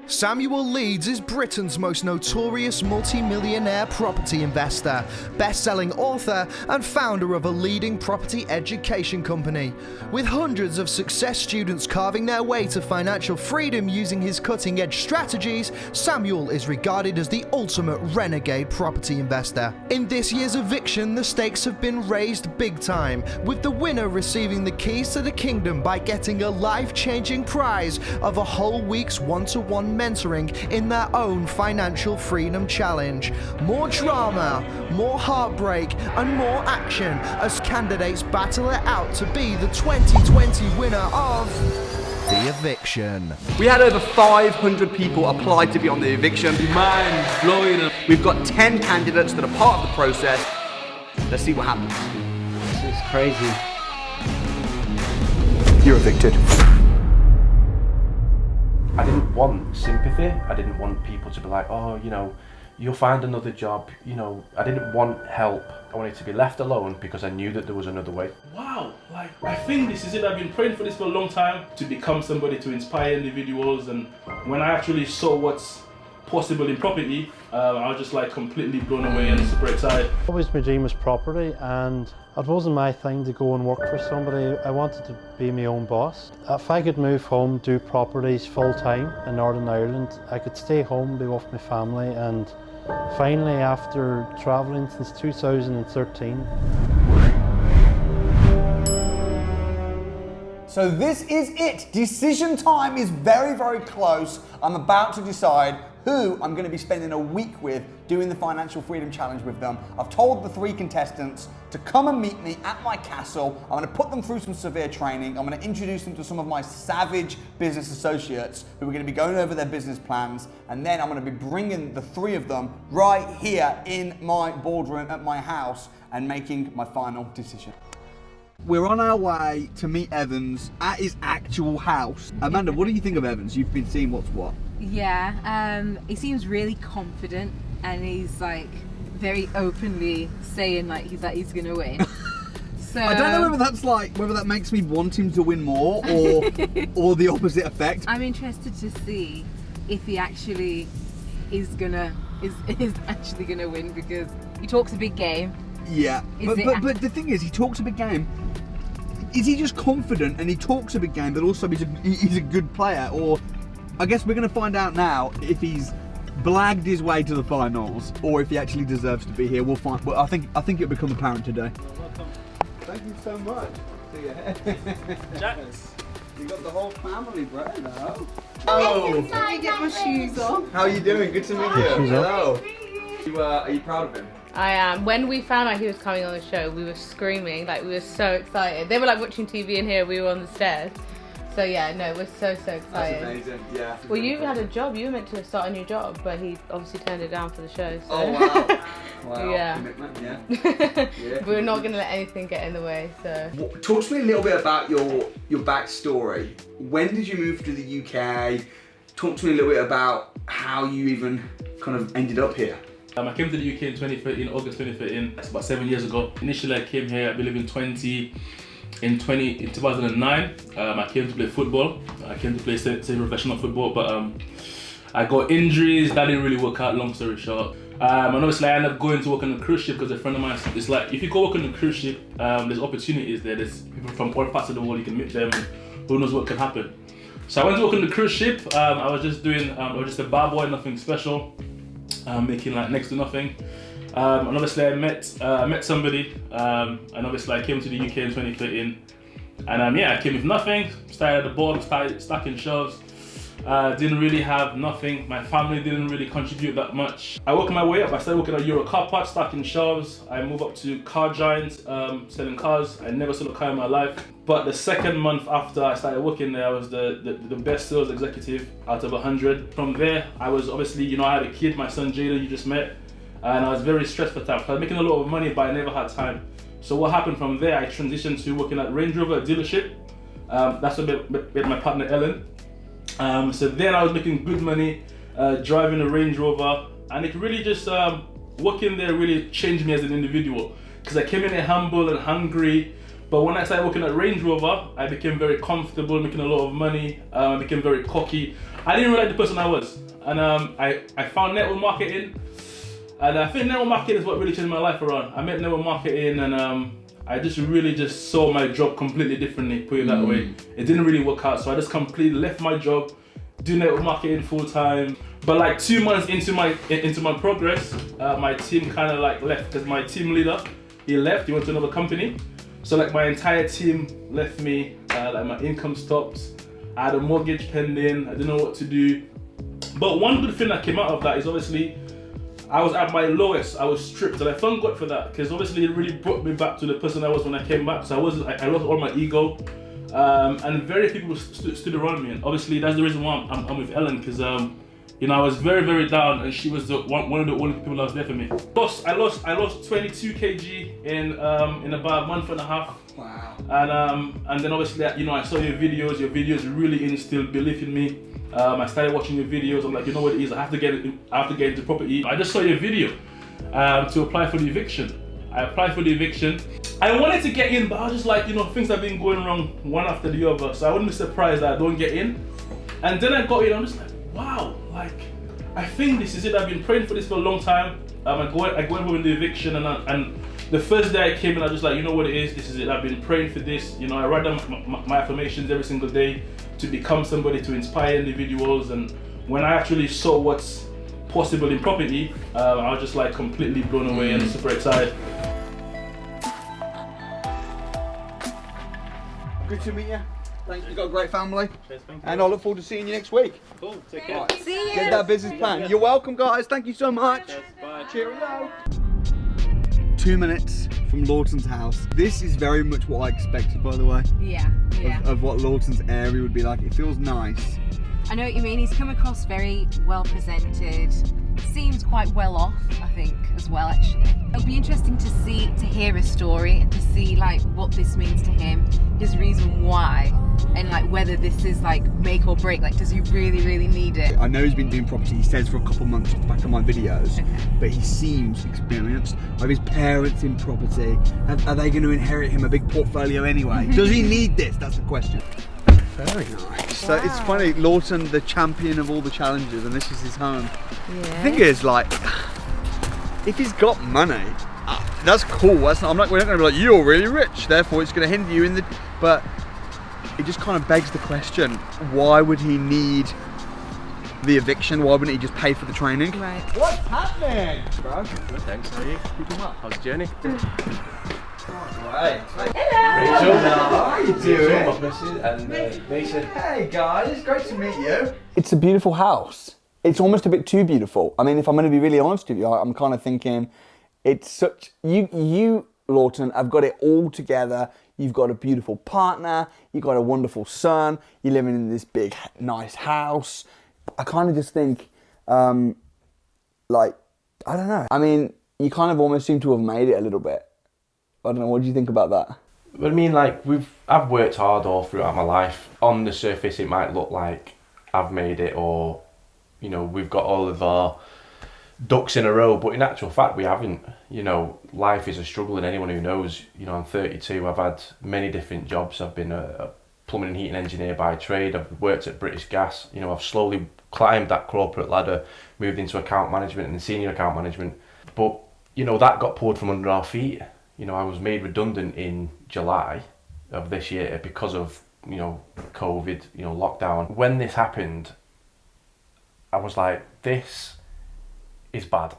Samuel Leeds is Britain's most notorious multi-millionaire property investor, best-selling author and founder of a leading property education company. With hundreds of success students carving their way to financial freedom using his cutting-edge strategies, Samuel is regarded as the ultimate renegade property investor. In this year's Eviction, the stakes have been raised big time, with the winner receiving the keys to the kingdom by getting a life-changing prize of a whole week's one-to-one mentoring in their own financial freedom challenge. More drama, more heartbreak and more action as candidates battle it out to be the 2020 winner of the Eviction. We had over 500 people apply to be on the Eviction. Mind blowing. We've got 10 candidates that are part of the process. Let's see what happens. This is crazy. You're evicted. I didn't want sympathy. I didn't want people to be like, oh, you know, you'll find another job. You know, I didn't want help. I wanted to be left alone because I knew that there was another way. Wow, like, I think this is it. I've been praying for this for a long time, to become somebody to inspire individuals. And when I actually saw what's possible in property, I was just like completely blown away and super excited. Always my dream was property, and it wasn't my thing to go and work for somebody. I wanted to be my own boss. If I could move home, do properties full time in Northern Ireland, I could stay home, be with my family, and finally, after travelling since 2013. So this is it. Decision time is very, very close. I'm about to decide who I'm going to be spending a week with doing the Financial Freedom Challenge with them. I've told the 3 contestants to come and meet me at my castle. I'm going to put them through some severe training. I'm going to introduce them to some of my savage business associates who are going to be going over their business plans. And then I'm going to be bringing the 3 of them right here in my boardroom at my house and making my final decision. We're on our way to meet Evans at his actual house. Amanda, what do you think of Evans? You've been seeing what's what. Yeah, he seems really confident, and he's like very openly saying like he's gonna win. So I don't know whether that makes me want him to win more or or the opposite effect. I'm interested to see if he actually is actually gonna win, because he talks a big game. Yeah, but the thing is, he talks a big game. Is he just confident and he talks a big game, but also he's a good player? Or I guess we're going to find out now if he's blagged his way to the finals or if he actually deserves to be here. We'll find. Well, I think it'll become apparent today. Welcome. Thank you so much. See you. Jax. You got the whole family, bro. Hello. Oh, let me get my shoes on. How are you doing? Good to meet you. Hello. Are you proud of him? I am. When we found out he was coming on the show, we were screaming, like we were so excited. They were like watching TV in here, we were on the stairs. So yeah, no, we're so excited. That's amazing, yeah. Well, you had a job, you were meant to start a new job, but he obviously turned it down for the show. So. Oh wow. Wow. Yeah. Commitment, yeah. But we're not going to let anything get in the way, so. Talk to me a little bit about your backstory. When did you move to the UK? Talk to me a little bit about how you even kind of ended up here. I came to the UK in 2013, August 2013. That's about 7 years ago. Initially, I came here, I believe in 2009. I came to play football. I came to play semi-professional football, but I got injuries. That didn't really work out, long story short. And obviously, I ended up going to work on a cruise ship because a friend of mine, it's like, if you go work on a cruise ship, there's opportunities there. There's people from all parts of the world, you can meet them, and who knows what can happen. So I went to work on the cruise ship. I was just doing, I was just a bar boy, nothing special. Making like next to nothing, and obviously I met somebody, and obviously I came to the UK in 2013, and yeah, I came with nothing, started at the bottom, started stacking shelves, didn't really have nothing, my family didn't really contribute that much. I worked my way up, I started working at Euro Car Parts, stacking shelves, I moved up to Car Giant, selling cars. I never sold a car in my life, but the second month after I started working there, I was the best sales executive out of 100. From there, I was obviously, you know, I had a kid, my son Jada, you just met, and I was very stressed for time. I was making a lot of money, but I never had time. So what happened from there, I transitioned to working at Range Rover dealership. That's with my partner Ellen. So then I was making good money, driving a Range Rover, and it really just, working there really changed me as an individual. Because I came in there humble and hungry, but when I started working at Range Rover, I became very comfortable, making a lot of money, I became very cocky. I didn't really like the person I was. And I found network marketing. And I think network marketing is what really changed my life around. I met network marketing and I just really just saw my job completely differently, put it that way. It didn't really work out, so I just completely left my job, do network marketing full time. But like 2 months into my progress, my team kind of like left because my team leader, he left, he went to another company. So like my entire team left me, like my income stopped. I had a mortgage pending, I didn't know what to do. But one good thing that came out of that is obviously, I was at my lowest, I was stripped, and I thank God for that, because obviously it really brought me back to the person I was when I came back. So I lost all my ego, and very few people stood around me, and obviously that's the reason why I'm with Ellen, because you know, I was very, very down, and she was one of the only people that was there for me. I lost 22 kg in about a month and a half. Wow. And then obviously, you know, I saw your videos. Your videos really instilled belief in me. I started watching your videos. I'm like, you know what it is? I have to get into property. I just saw your video to apply for the eviction. I applied for the eviction. I wanted to get in, but I was just like, you know, things have been going wrong one after the other. So I wouldn't be surprised that I don't get in. And then I got in. I'm just like, wow, like I think this is it. I've been praying for this for a long time. I go in with the eviction, and the first day I came in, I was just like, you know what it is? This is it. I've been praying for this. You know, I write down my affirmations every single day to become somebody, to inspire individuals. And when I actually saw what's possible in property, I was just like completely blown away and super excited. Good to meet you. Thanks. You've got a great family. Cheers, thank you. And I look forward to seeing you next week. Cool, take care. Right. See you. Get that business plan. You're welcome, guys. Thank you so much. Bye. Cheerio. 2 minutes from Lawton's house. This is very much what I expected, by the way, Yeah, yeah. of what Lawton's area would be like. It feels nice. I know what you mean. He's come across very well presented. Seems quite well off, I think, as well. Actually, it'll be interesting to hear his story and to see like what this means to him, his reason why, and like whether this is like make or break. Like, does he really need it? I know he's been doing property, he says, for a couple of months off the back of my videos, but he seems experienced. Are his parents in property? Are they going to inherit him a big portfolio anyway? Does he need this? That's the question. Very nice. So it's funny, Lawton, the champion of all the challenges, and this is his home. Yeah. The thing is, like, if he's got money, that's cool. We're not going to be like, you're really rich, therefore it's going to hinder you in the. But it just kind of begs the question: why would he need the eviction? Why wouldn't he just pay for the training? Right. What's happening, bro? Good, thanks. How are you? Keep him up. How's the journey? Right. Rachel. How are you doing? Mrs. and Mason. Hey guys, it's great to meet you. It's a beautiful house. It's almost a bit too beautiful. I mean, if I'm going to be really honest with you, I'm kind of thinking it's such. You, Lawton, have got it all together. You've got a beautiful partner. You've got a wonderful son. You're living in this big, nice house. I kind of just think, like, I don't know. I mean, you kind of almost seem to have made it a little bit. I don't know, what do you think about that? But I mean, like, I've worked hard all throughout my life. On the surface, it might look like I've made it, or, you know, we've got all of our ducks in a row, but in actual fact, we haven't. You know, life is a struggle, and anyone who knows, you know, I'm 32, I've had many different jobs. I've been a plumbing and heating engineer by trade. I've worked at British Gas. You know, I've slowly climbed that corporate ladder, moved into account management and senior account management. But, you know, that got pulled from under our feet. You know, I was made redundant in July of this year because of, you know, COVID, you know, lockdown. When this happened, I was like, this is bad.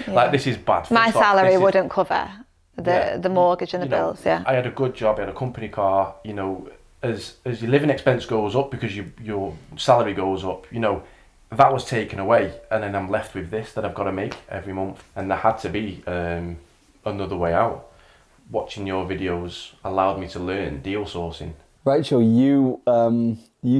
Like, this is bad. My salary wouldn't cover the mortgage and the bills, yeah. I had a good job, I had a company car, you know, as your living expense goes up because your salary goes up, you know, that was taken away, and then I'm left with this that I've got to make every month, and there had to be another way out. Watching your videos allowed me to learn deal sourcing. Rachel, you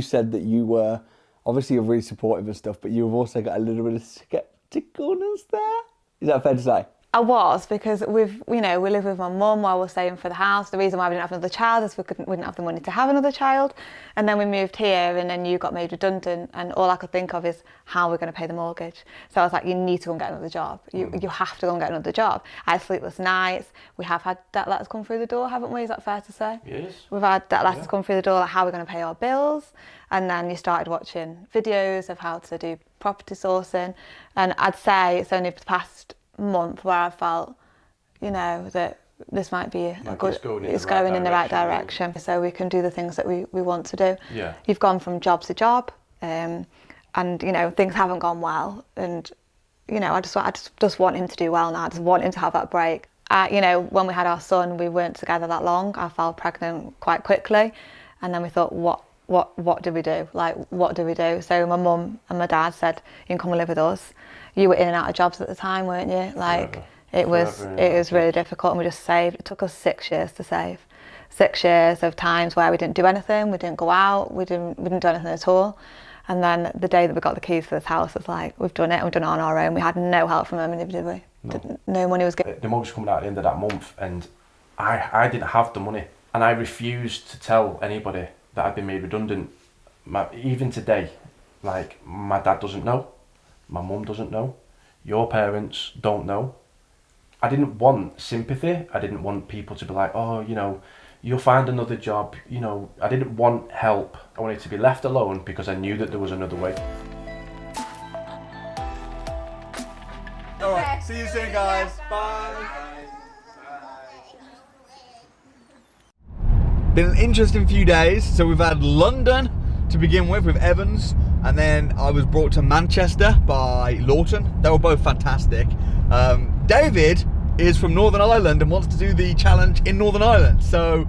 said that you were, obviously you're really supportive and stuff, but you've also got a little bit of skepticalness there. Is that fair to say? I was, because we live with my mum while we're saving for the house. The reason why we didn't have another child is we wouldn't have the money to have another child. And then we moved here, and then you got made redundant, and all I could think of is how we're going to pay the mortgage. So I was like, you need to go and get another job. You have to go and get another job. I had sleepless nights. We have had debt letters come through the door, haven't we? Is that fair to say? Yes. We've had debt letters come through the door, like how we're going to pay our bills. And then you started watching videos of how to do property sourcing. And I'd say it's only the past month where I felt, that this might be it's going in the right direction. So we can do the things that we want to do. Yeah. You've gone from job to job, and things haven't gone well, and I just want him to do well now. I just want him to have that break. When we had our son, we weren't together that long. I fell pregnant quite quickly, and then we thought, what do we do? Like, what do we do? So my mum and my dad said, you can come and live with us. You were in and out of jobs at the time, weren't you? Like, it was really difficult, and we just saved. It took us 6 years to save. 6 years of times where we didn't do anything, we didn't go out, we didn't do anything at all. And then the day that we got the keys for this house, it's like, we've done it, and we've done it on our own. We had no help from them, did we? No money was given. The mortgage coming out at the end of that month, and I didn't have the money, and I refused to tell anybody that I'd been made redundant. Even today, like, my dad doesn't know, my mum doesn't know, your parents don't know. I didn't want sympathy. I didn't want people to be like, oh, you'll find another job. I didn't want help. I wanted to be left alone because I knew that there was another way. All right, see you soon, guys. Bye. Been an interesting few days. So we've had London to begin with Evans, and then I was brought to Manchester by Lawton. They were both fantastic. David is from Northern Ireland and wants to do the challenge in Northern Ireland. So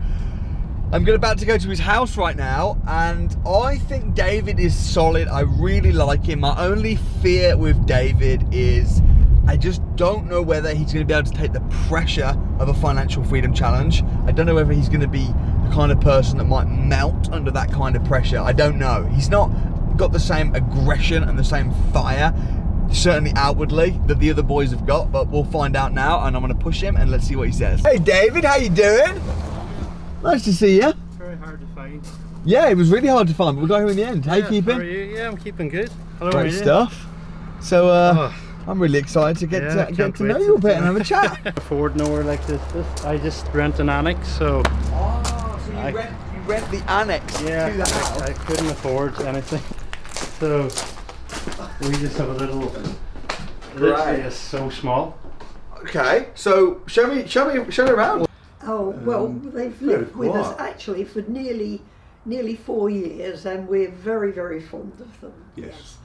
I'm about to go to his house right now, and I think David is solid. I really like him. My only fear with David is I just don't know whether he's going to be able to take the pressure of a financial freedom challenge. I don't know whether he's going to be the kind of person that might melt under that kind of pressure. I don't know. He's not got the same aggression and the same fire, certainly outwardly, that the other boys have got, but we'll find out now, and I'm going to push him and let's see what he says. Hey David, how you doing? Nice to see you. Very hard to find. Yeah, it was really hard to find, but we got here in the end. How you keeping? How are you? Yeah, I'm keeping good. Hello, Great stuff. So, I'm really excited to get to know you a bit and have a chat. Afford nowhere like this. I just rent an annex, so. Oh, so you rent the annex to the house? I couldn't afford anything, so we just have a little. Literally, it's so small. Okay, so show me around. Oh well, they've lived with us actually for nearly 4 years, and we're very, very fond of them. Yes.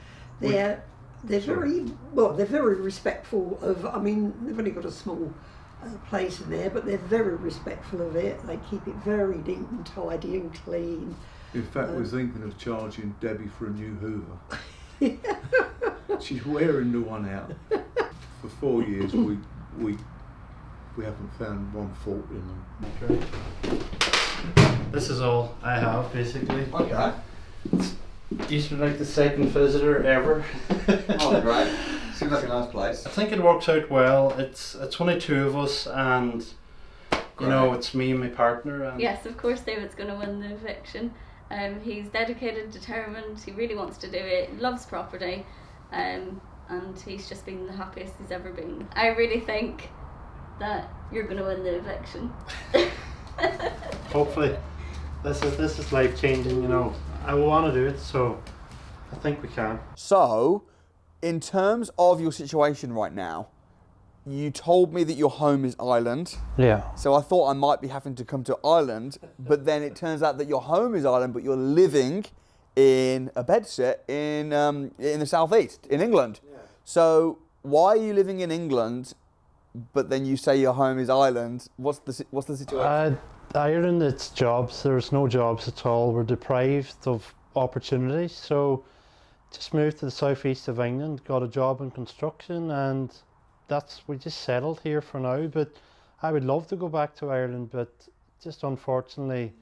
They're very respectful of. I mean, they've only got a small place in there, but they're very respectful of it. They keep it very neat and tidy and clean. In fact, we're thinking of charging Debbie for a new Hoover. She's wearing the one out. For 4 years, we haven't found one fault in them. Okay. This is all I have, basically. Okay. Used to be like the second visitor ever. Oh, great. Seems like a nice place. I think it works out well. It's only two of us, and it's me and my partner. And yes, of course, David's going to win the eviction. He's dedicated, determined. He really wants to do it. Loves property, and he's just been the happiest he's ever been. I really think that you're going to win the eviction. Hopefully, this is life changing. I want to do it, so I think we can. So, in terms of your situation right now, you told me that your home is Ireland. Yeah. So I thought I might be having to come to Ireland, but then it turns out that your home is Ireland, but you're living in a bedsit in the southeast, in England. Yeah. So why are you living in England, but then you say your home is Ireland? What's the situation? Ireland, it's jobs. There's no jobs at all. We're deprived of opportunities. So just moved to the southeast of England, got a job in construction, and we just settled here for now. But I would love to go back to Ireland, but just unfortunately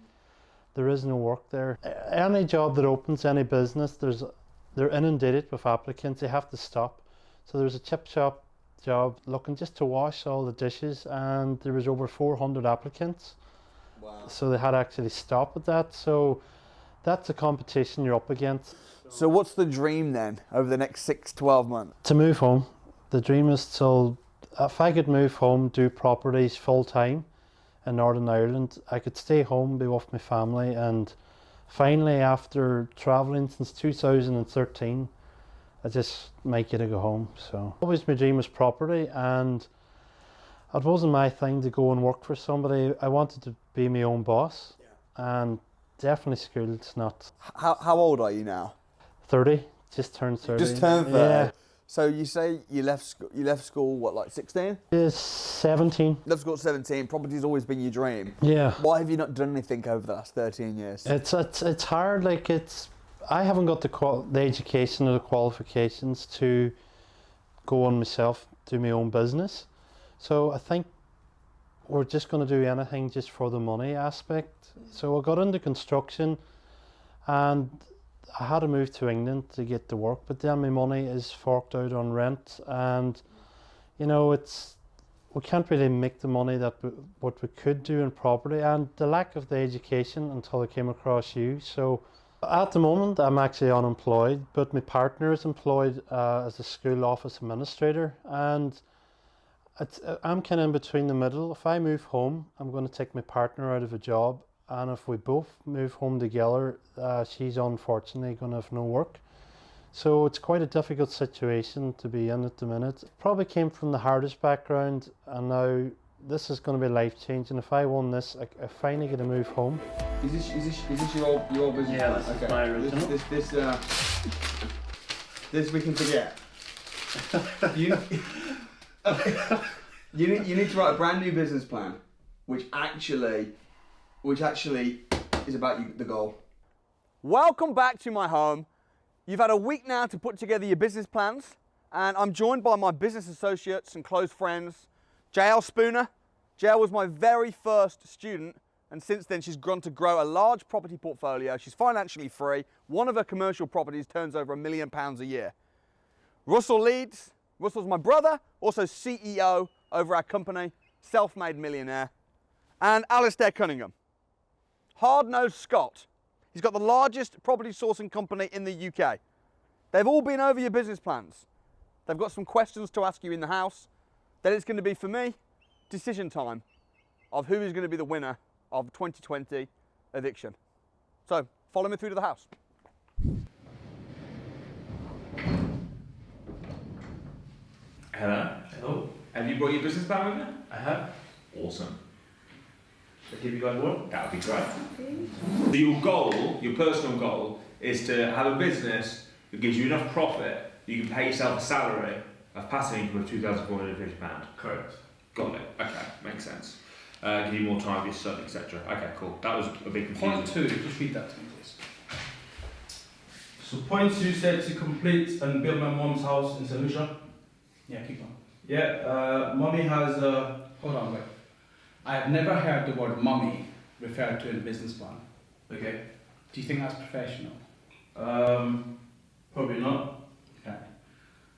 there is no work there. Any job that opens, any business, they're inundated with applicants. They have to stop. So there's a chip shop job looking just to wash all the dishes, and there was over 400 applicants. Wow. So they had to actually stop at that. So that's a competition you're up against. So what's the dream then over the next 6-12 months? To move home. The dream is to, if I could move home, do properties full time in Northern Ireland, I could stay home, be with my family, and finally after travelling since 2013, I just might get to go home. So always my dream was property, and it wasn't my thing to go and work for somebody. I wanted to be my own boss, and definitely school's not. How old are you now? 30, just turned 30. Just turned 30. Yeah. So you say you left school what, like 16? 17. Left school at 17. Property's always been your dream. Yeah. Why have you not done anything over the last 13 years? It's hard. Like I haven't got the education or the qualifications to go on myself, do my own business. So I think we're just going to do anything just for the money aspect. So I got into construction, and I had to move to England to get to work, but then my money is forked out on rent, and you know, we can't really make the money that what we could do in property, and the lack of the education until I came across you. So at the moment I'm actually unemployed, but my partner is employed as a school office administrator, and I'm kind of in between the middle. If I move home, I'm going to take my partner out of a job, and if we both move home together, she's unfortunately going to have no work. So it's quite a difficult situation to be in at the minute. Probably came from the hardest background, and now this is going to be life-changing. If I won this, I finally get to move home. Is this your business? Yeah, this is my original. This we can forget. You need to write a brand new business plan, which actually is about the goal. Welcome back to my home. You've had a week now to put together your business plans, and I'm joined by my business associates and close friends, JL Spooner. JL was my very first student, and since then she's gone to grow a large property portfolio. She's financially free. One of her commercial properties turns over £1 million a year. Russell Leeds. Russell's my brother, also CEO over our company, self-made millionaire. And Alistair Cunningham, hard-nosed Scot. He's got the largest property sourcing company in the UK. They've all been over your business plans. They've got some questions to ask you in the house. Then it's going to be, for me, decision time of who is going to be the winner of 2020 Eviction. So, follow me through to the house. Hello. Hello. Have you brought your business plan with you? I have. Awesome. Should I give you guys one? That would be great. So your goal, your personal goal, is to have a business that gives you enough profit you can pay yourself a salary of passive income of £2,450. Correct. Got it. Okay, makes sense. Give you more time for your son, etc. Okay, cool. That was a bit confusing. Point 2, just read that to me, please. So point 2 said to complete and build my mom's house in St. Lucia. Yeah, keep on. Yeah, mommy has a... Hold on, wait. I have never heard the word mummy referred to in a business plan. Okay. Do you think that's professional? Probably not. Okay.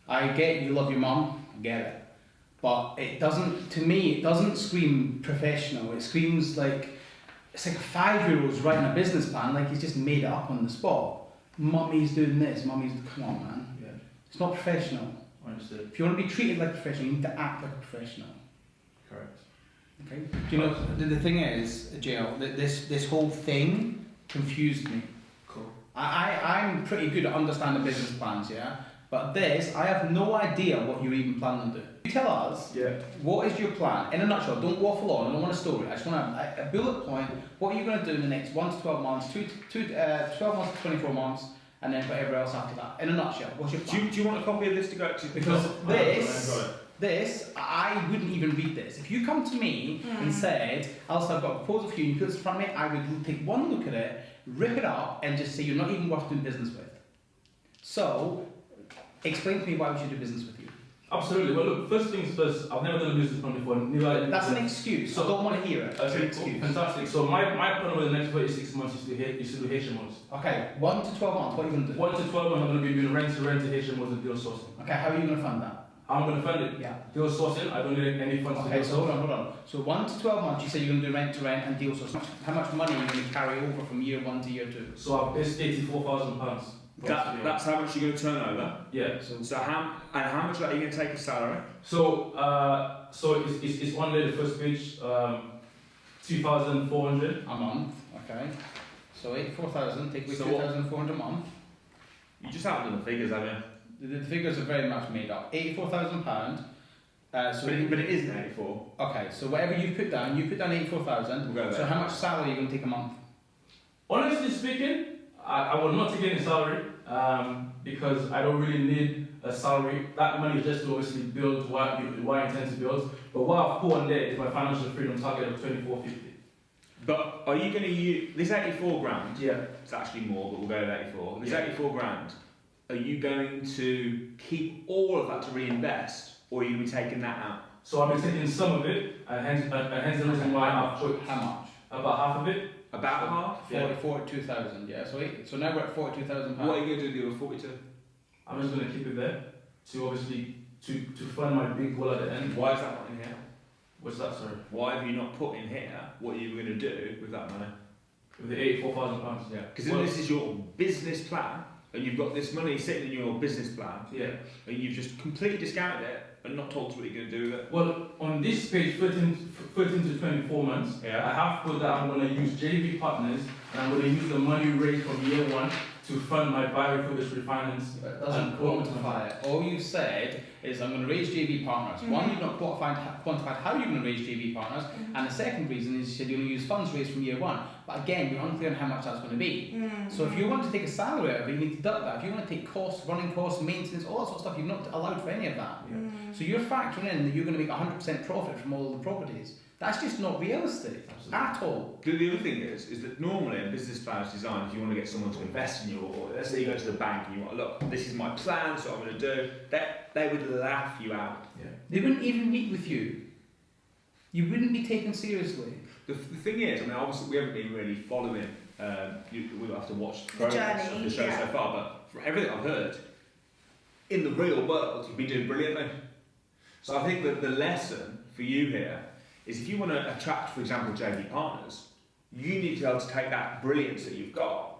I get you love your mum, I get it. But it doesn't, to me, it doesn't scream professional. It screams like, it's like a 5-year-old's writing a business plan, like he's just made it up on the spot. Mummy's doing this, mummy's, come on man. Yeah. It's not professional. Understood. If you want to be treated like a professional, you need to act like a professional. Correct. Okay. Do you know, the thing is, JL, this whole thing confused me. Cool. I'm pretty good at understanding business plans, yeah? But this, I have no idea what you're even planning to do. You tell us, what is your plan? In a nutshell, don't waffle on, I don't want a story. I just want a bullet point. What are you going to do in the next 1 to 12 months, 12 months to 24 months, and then whatever else after that. In a nutshell, what's your plan? Do you want a copy of this to go to? Because I wouldn't even read this. If you come to me and said, Alistair, I've got a proposal for you, and you put this in front of me, I would take one look at it, rip it up, and just say you're not even worth doing business with. So, explain to me why we should do business with you. Absolutely. Well, look, first things first, I've never done a business plan before. That's an excuse, so I don't want to hear it. Okay, cool. Fantastic. So my plan over the next 36 months is to do HMOs. Okay, 1 to 12 months, what are you going to do? 1 to 12 months, I'm going to be doing rent to HMOs and deal sourcing. Okay, how are you going to fund that? I'm going to fund it. Yeah. Deal sourcing, I don't need any funds to Okay, deal so source. hold on. So 1 to 12 months, you said you're going to do rent to rent and deal source. How much money are you going to carry over from year 1 to year 2? So it's £84,000. That's how much you're going to turn over? Yeah. So how much are you going to take as salary? So it's on there, the first page, 2,400 a month. Okay. So 84,000, take away So 2,400 a month. You just haven't done the figures, have you? The figures are very much made up. £84,000. But it isn't 84. Okay, so whatever you put down 84,000. We'll go there. So how much salary are you going to take a month? Honestly speaking, I will not take any salary because I don't really need a salary. That money is just to obviously build what I intend to build. But what I've put on there is my financial freedom target of 2450. But are you going to use this 84 grand? Yeah. It's actually more, but we'll go with 84. This 84 grand, are you going to keep all of that to reinvest, or are you going to be taking that out? So I've been taking some of it, and hence the reason why I've put how much? About half of it. About half? 42,000, yeah. So now we're at 42,000 pounds. What are you going to do with 42? I'm just going to keep it there to obviously to fund my big goal at the end. Why is that not in here? What's that, sorry? Why have you not put in here what you were going to do with that money? With the £84,000, yeah. Because this is your business plan, and you've got this money sitting in your business plan, yeah, and you've just completely discounted it and not told us what you're going to do with it. Well, on this page, 13 to 24 months, I have put that I'm going to use JV partners, and I'm going to use the money raised from year 1 to fund my buy refurbished refinance. That doesn't quantify it. All you've said is I'm going to raise JV partners. One, you've not quantified how you're going to raise JV partners, and the second reason is you said you're going to use funds raised from year 1. But again, you're unclear on how much that's going to be. So if you want to take a salary out of it, you need to deduct that. If you want to take costs, running costs, maintenance, all that sort of stuff, you're not allowed for any of that. So you're factoring in that you're going to make 100% profit from all the properties. That's just not realistic at all. The other thing is that normally a business plan is designed if you want to get someone to invest in you, or let's say you go to the bank and you want, look, this is my plan, so I'm going to do. They would laugh you out. Yeah. They wouldn't even meet with you. You wouldn't be taken seriously. The thing is, I mean, obviously we haven't been really following. We'll have to watch the progress of the show so far, but from everything I've heard, in the real world, you've been doing brilliantly. So I think that the lesson for you here is if you want to attract, for example, JV partners, you need to be able to take that brilliance that you've got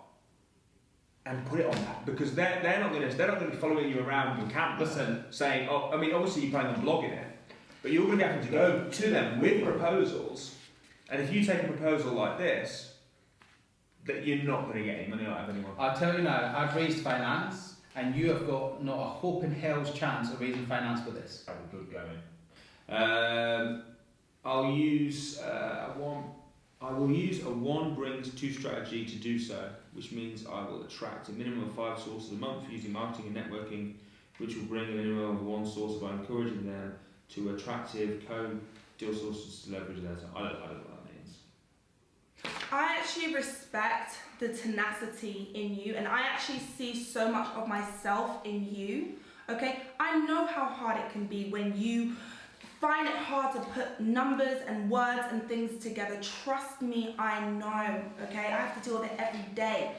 and put it on that, because they're not going to be following you around your campus and saying, oh, I mean, obviously you plan on blogging it, but you're going to be having to go to them with proposals, and if you take a proposal like this, that you're not going to get any money out of anyone. I'll tell you now, I've raised finance, and you have got not a hope in hell's chance of raising finance with this. Have a good going. I will use a one brings two strategy to do so, which means I will attract a minimum of 5 sources a month using marketing and networking, which will bring a minimum of 1 source by encouraging them to attractive co-deal sources to leverage their time. I don't know what that means. I actually respect the tenacity in you, and I actually see so much of myself in you. Okay, I know how hard it can be when you find it hard to put numbers and words and things together. Trust me, I know, okay? I have to deal with it every day,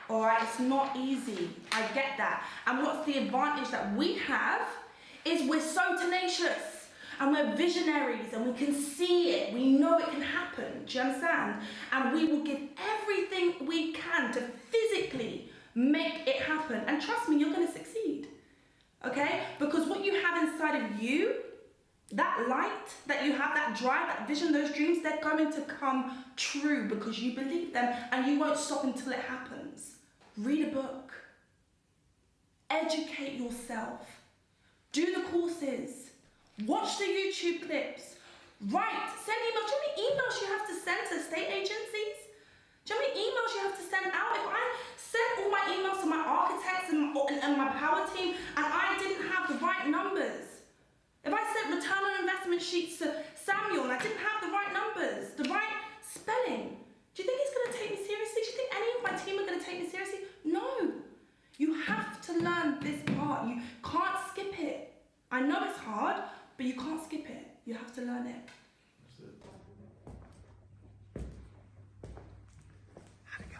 all right? It's not easy, I get that. And what's the advantage that we have is we're so tenacious and we're visionaries and we can see it. We know it can happen, do you understand? And we will give everything we can to physically make it happen. And trust me, you're gonna succeed, okay? Because what you have inside of you, that light that you have, that drive, that vision, those dreams, they're going to come true because you believe them, and you won't stop until it happens. Read a book. Educate yourself. Do the courses. Watch the YouTube clips. Write. Send emails. Do you know how many emails you have to send to estate agencies? Do you know how many emails you have to send out? If I sent all my emails to my architects and my power team and I didn't have the right numbers, if I sent return on investment sheets to Samuel and I didn't have the right numbers, the right spelling, do you think he's going to take me seriously? Do you think any of my team are going to take me seriously? No. You have to learn this part. You can't skip it. I know it's hard, but you can't skip it. You have to learn it. That's it. How'd it go?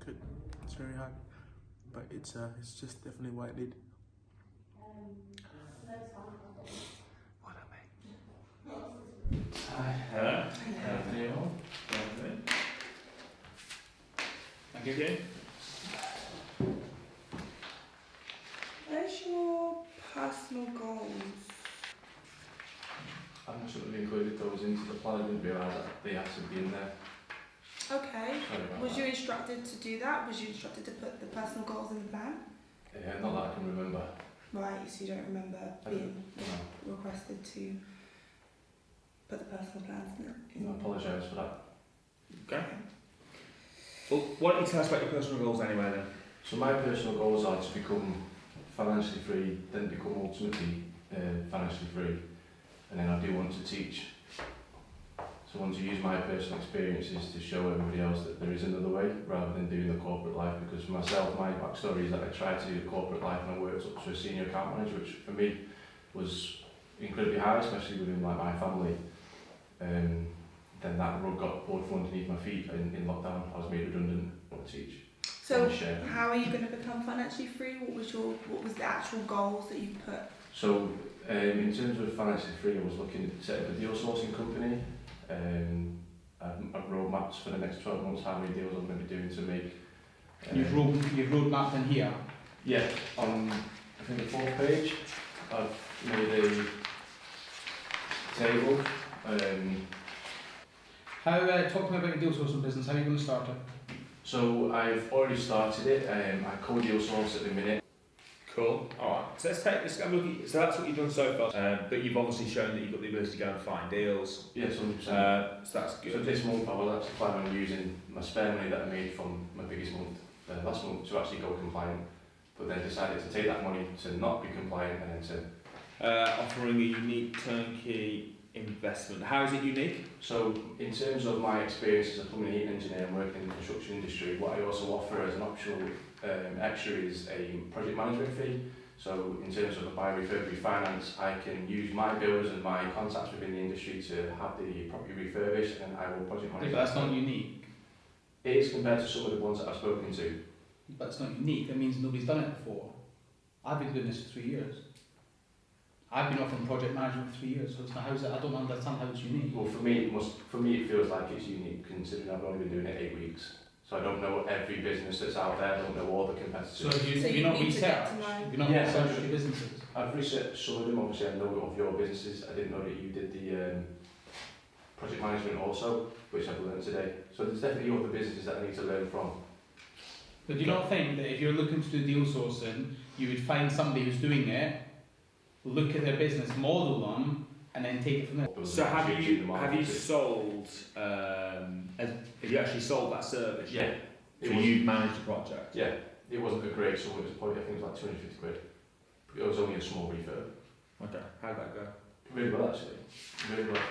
Good. It's very hard. but it's just definitely what I did. What up, mate? Hi. Hello. Hello. Thank you. Where's your personal goals? I must have included those into the plan. I didn't realise that they had to be in there. Okay. Sorry about Was that. you instructed to do that? Was you instructed to put the personal goals in the plan? Yeah, not that I can remember. Right, so you don't remember being requested to put the personal plans in? I apologise for that. Okay. Well, why don't you tell us about your personal goals anyway then? So my personal goals are to become financially free, then become ultimately financially free, and then I do want to teach. So I want to use my personal experiences to show everybody else that there is another way, rather than doing the corporate life. Because for myself, my backstory is that I tried to do the corporate life and I worked up to a senior account manager, which for me was incredibly hard, especially within like my family. Then that rug got pulled from underneath my feet in lockdown. I was made redundant. I want to teach. So how are you going to become financially free? What was the actual goals that you put? So in terms of financially free, I was looking at setting up a deal sourcing company. I've wrote maps for the next 12 months, how many deals I'm going to be doing to make. You've road mapped in here? Yeah, on I think the 4th page, I've made a table. Talk to me about your deal sourcing business. How are you going to start it? So I've already started it. I co-deal source at the minute. Cool. Alright, so let's have a look at, so that's what you've done so far. But you've obviously shown that you've got the ability to go and find deals. Yes, 100%. So that's good. So this month I will actually plan on using my spare money that I made from my biggest month last month to actually go compliant. But then decided to take that money to not be compliant and then to... offering a unique turnkey investment. How is it unique? So in terms of my experience as a plumbing and heating engineer and working in the construction industry, what I also offer as an optional extra is a project management fee. So in terms of a buy, refurb, refinance, I can use my bills and my contacts within the industry to have the property refurbished, and I will project manage. But that's not unique. It is compared to some of the ones that I've spoken to. But it's not unique. That means nobody's done it before. I've been doing this for 3 years. I've been offering project management for 3 years, so it's not, I don't understand how it's unique. Well, for me it feels like it's unique, considering I've only been doing it 8 weeks. So I don't know every business that's out there, I don't know all the competitors. So you're not researched? You're not researched your businesses? I've researched some of them, obviously I know of your businesses. I didn't know that you did the project management also, which I've learned today. So there's definitely other businesses that I need to learn from. But do you not think that if you're looking to do deal sourcing, you would find somebody who's doing it, look at their business, model them, and then take it from there? So have you sold? Have you actually sold that service? Yeah. So you managed the project? Yeah. It wasn't a great sum. It was probably, I think it was like 250 quid. It was only a small refurb. Okay. How'd that go? Really well, actually. Really well.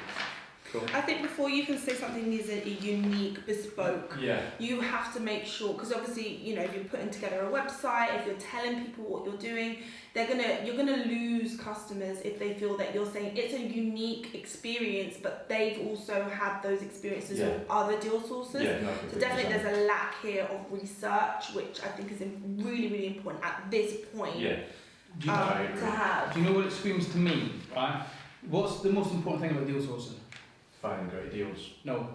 Cool. I think before you can say something is a unique, bespoke, yeah, you have to make sure, because obviously, you know, if you're putting together a website, if you're telling people what you're doing, you're gonna lose customers if they feel that you're saying it's a unique experience, but they've also had those experiences with other deal sources. Yeah, no, so definitely there's a lack here of research, which I think is really, really important at this point. Yeah. Do you know what it screams to me, right? What's the most important thing about deal sourcing? Finding great deals. No.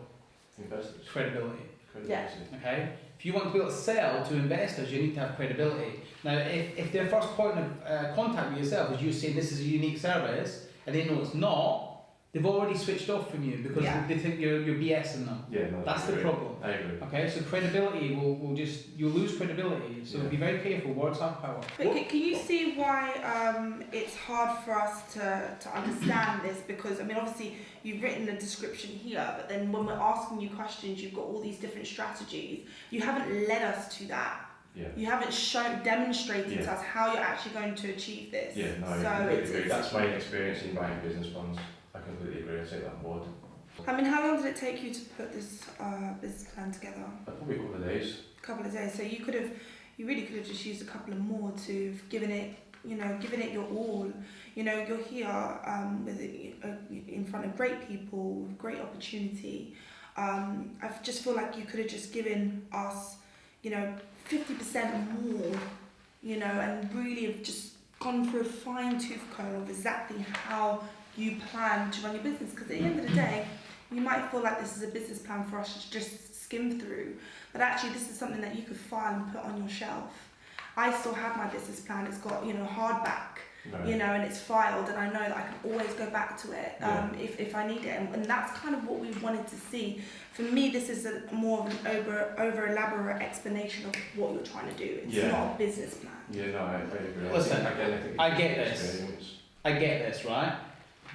Investors. Credibility. Yeah. Okay? If you want to be able to sell to investors, you need to have credibility. Now, if their first point of contact with yourself is you saying this is a unique service, and they know it's not, they've already switched off from you because they think you're BSing them. Yeah, no, that's the problem. I agree. Okay, so credibility you'll lose credibility. So be very careful. Words have power. But can you see why it's hard for us to understand this? Because I mean, obviously you've written the description here, but then when we're asking you questions, you've got all these different strategies. You haven't led us to that. Yeah. You haven't demonstrated to us how you're actually going to achieve this. Yeah, no, I completely agree. That's my experience in writing business plans. I completely agree. I take that on board. I mean, how long did it take you to put this business plan together? Probably a couple of days. A couple of days. So you really could have just used a couple of more to have given it your all. You know, you're here in front of great people, with great opportunity. I just feel like you could have just given us, you know, 50% more, you know, and really have just gone through a fine-tooth comb of exactly how you plan to run your business. Because at the end of the day, you might feel like this is a business plan for us to just skim through, but actually this is something that you could file and put on your shelf. I still have my business plan. It's got, you know, hardback, you know, and it's filed, and I know that I can always go back to it if I need it. And that's kind of what we wanted to see. For me, this is more of an over elaborate explanation of what you're trying to do. It's not a business plan. Yeah, no, I agree. Listen, I get this. I get this, right?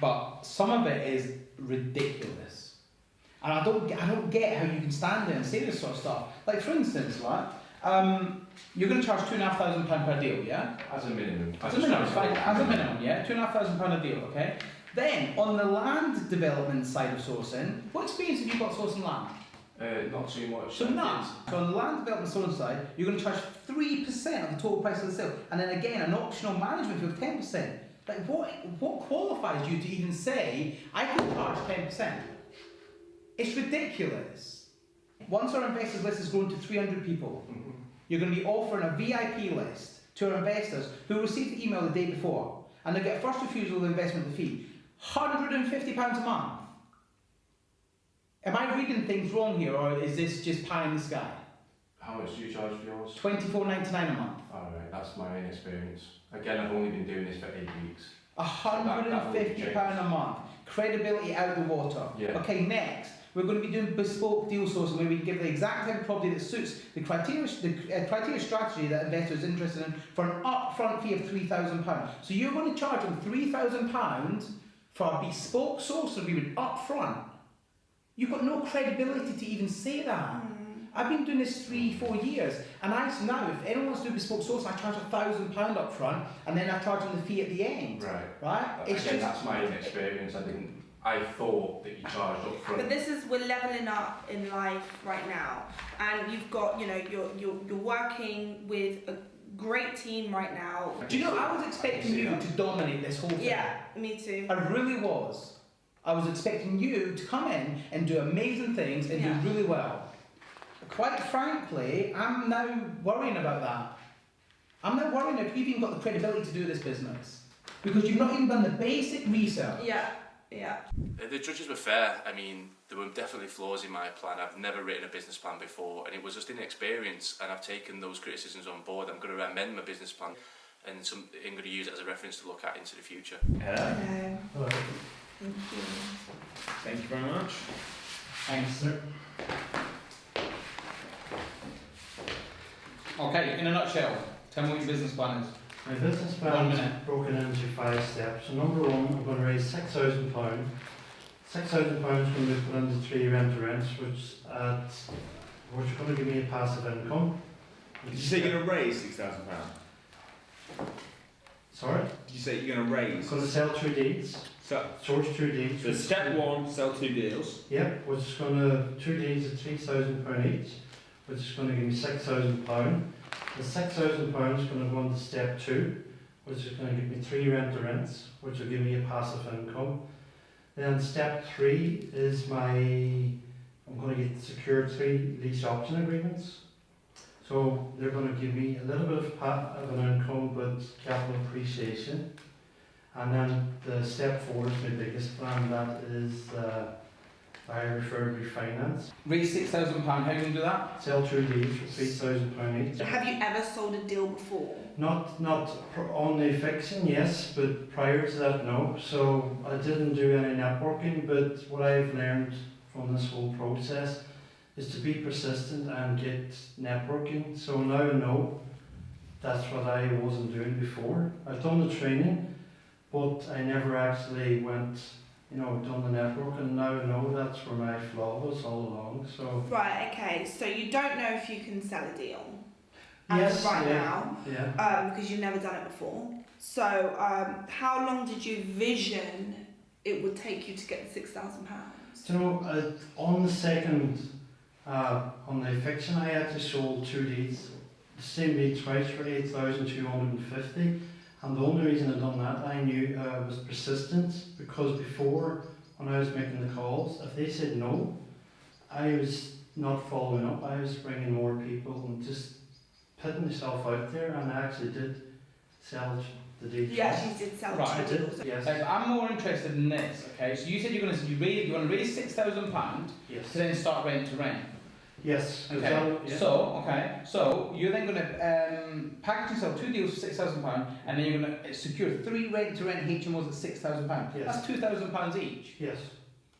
But some of it is ridiculous. And I don't get how you can stand there and say this sort of stuff. Like, for instance, right? You're going to charge £2,500 per deal, yeah? As a minimum. As a minimum, fine. As a minimum, yeah? £2,500 a deal, okay? Then, on the land development side of sourcing, what experience have you got sourcing land? Not too much. So none. So on the land development sourcing side, you're going to charge 3% of the total price of the sale, and then again an optional management fee of 10%. Like, what qualifies you to even say I can charge 10%? It's ridiculous. Once our investors list has grown to 300 people, you're going to be offering a VIP list to our investors who received the email the day before, and they get first refusal of the investment fee, £150 a month. Am I reading things wrong here, or is this just pie in the sky? How much do you charge for yours? £24.99 a month. Alright, that's my inexperience. Again, I've only been doing this for 8 weeks. £150 a month. Credibility out the water. Yeah. Okay, next, we're going to be doing bespoke deal sourcing where we can give the exact type of property that suits the criteria strategy that investors are interested in for an upfront fee of £3,000. So you're going to charge them £3,000 for a bespoke source agreement up front. You've got no credibility to even say that. I've been doing this 3-4 years, and now if anyone wants to do bespoke sourcing, I charge £1,000 up front, and then I charge them the fee at the end. Right? It's again, that's my inexperience. I thought that you charged up front. But this is, we're leveling up in life right now, and you've got, you know, you're working with a great team right now. Do you know, I was expecting you to dominate this whole thing. Yeah, me too. I really was. I was expecting you to come in and do amazing things and do really well. Quite frankly, I'm now worrying about that. I'm now worrying if you've even got the credibility to do this business. Because you've not even done the basic research. Yeah. The judges were fair. I mean, there were definitely flaws in my plan. I've never written a business plan before, and it was just inexperience, and I've taken those criticisms on board. I'm going to amend my business plan, and I'm going to use it as a reference to look at into the future. Hello. Hello. Thank you. Thank you very much. Thanks, sir. Okay, in a nutshell, tell me what your business plan is. My business plan is broken into 5 steps. So number 1, I'm going to raise £6,000. £6,000 is going to be put into 3 rent-to-rents, which is going to give me a passive income. Did you say you're going to raise £6,000? Sorry? Did you say you're going to raise? Going to sell 2 deeds. Source 2 deeds. So step 1, sell 2 deals. Yep, which is going to 2 deeds at £3,000 each, which is going to give me £6,000. The £6,000 is going to go into step 2, which is going to give me 3 rent-to-rents, which will give me a passive income. Then step 3 is I'm going to secure 3 lease option agreements. So they're going to give me a little bit of an income, but capital appreciation. And then the step 4 is my biggest plan, that is buy, refurb, refinance. Raise £6,000, how are you going to do that? Sell 2 deals for £3,000 each. Have you ever sold a deal before? Not on the Eviction, yes, but prior to that, no. So I didn't do any networking, but what I've learned from this whole process is to be persistent and get networking. So now I know that's what I wasn't doing before. I've done the training, but I never actually went, done the network, and now I know that's where my flaw was all along. So right, okay. So you don't know if you can sell a deal now, because you've never done it before. So how long did you vision it would take you to get the £6,000? On the second, on the Eviction, I actually sold 2 deeds, the same deed twice for 8,250. And the only reason I done that, I knew was persistence, because before, when I was making the calls, if they said no, I was not following up. I was bringing more people and just putting myself out there, and I actually did sell the deal. You actually did sell Right, the deal. Yes. I'm more interested in this. Okay, so you said you want to raise £6,000 Yes. to then start rent to rent. Yes. Okay. Yeah. So you're then going to package yourself 2 deals for £6,000, and then you're going to secure 3 rent to rent HMOs at £6,000. Yes. That's £2,000 each. Yes.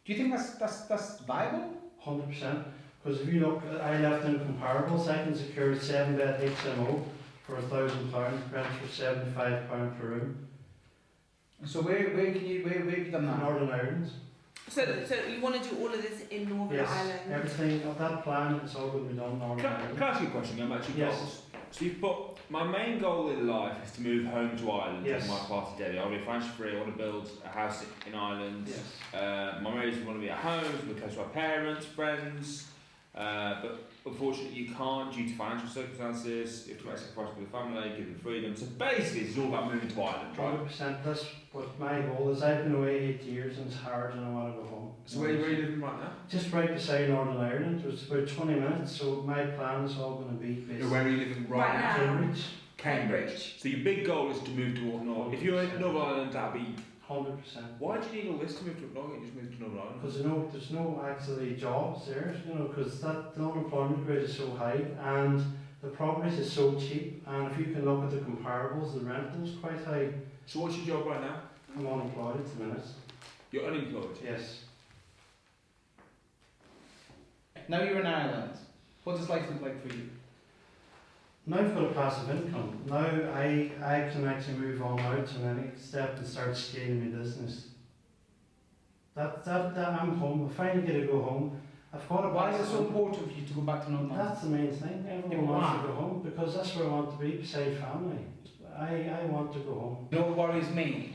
Do you think that's viable? 100%. Because if you look, I left in comparables. I can secure a 7-bed HMO for £1,000, rent for £75 per room. So where have you done that? Northern Ireland. So you want to do all of this in Northern Yes, Ireland? everything of that plan is all going to be done in Northern Ireland. Can I ask you a question going back to your goals? So you've put, my main goal in life is to move home to Ireland with my party Debbie. I want to be financially free, I want to build a house in Ireland. Yes. My marriage, want to be at home, to be close to my parents, friends. But unfortunately you can't due to financial circumstances. You have to make sacrifices with the family, give them freedom. So basically it's all about moving to Ireland, right? 100%. That's what my goal is. I've been away 8 years and it's hard and I want to go home. So where are you living right now? Just right beside Northern Ireland. It's about 20 minutes, so my plan is all going to be based. Where are you living right now? Cambridge. Cambridge. So your big goal is to move to North. If you're in Northern Ireland, that'd be 100%. Why do you need all this to move to Northern? You just move to Northern Ireland. Because there's no actually jobs there, because the unemployment rate is so high and the properties is so cheap, and if you can look at the comparables, the rental is quite high. So what's your job right now? I'm unemployed at the minute. You're unemployed? Yes. Now you're in Ireland. What does life look like for you? Now I've got a passive income. Now I can actually move on out to the next step and start scaling my business. That I'm home. I finally get to go home. I've got a. Why is it so important for you to go back to Northern Ireland? That's the main thing. Everyone wants to go home because that's where I want to be beside family. I want to go home. You know what worries me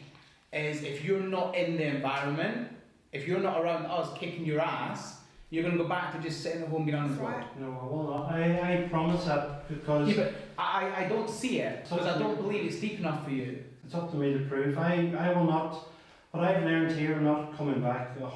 is if you're not in the environment, if you're not around us kicking your ass, you're going to go back to just sitting at home being unemployed. No, I will not. I promise that because... Yeah, but I don't see it because I don't believe it's deep enough for you. It's up to me to prove. I will not... What I've learned here, I'm not coming back. 100%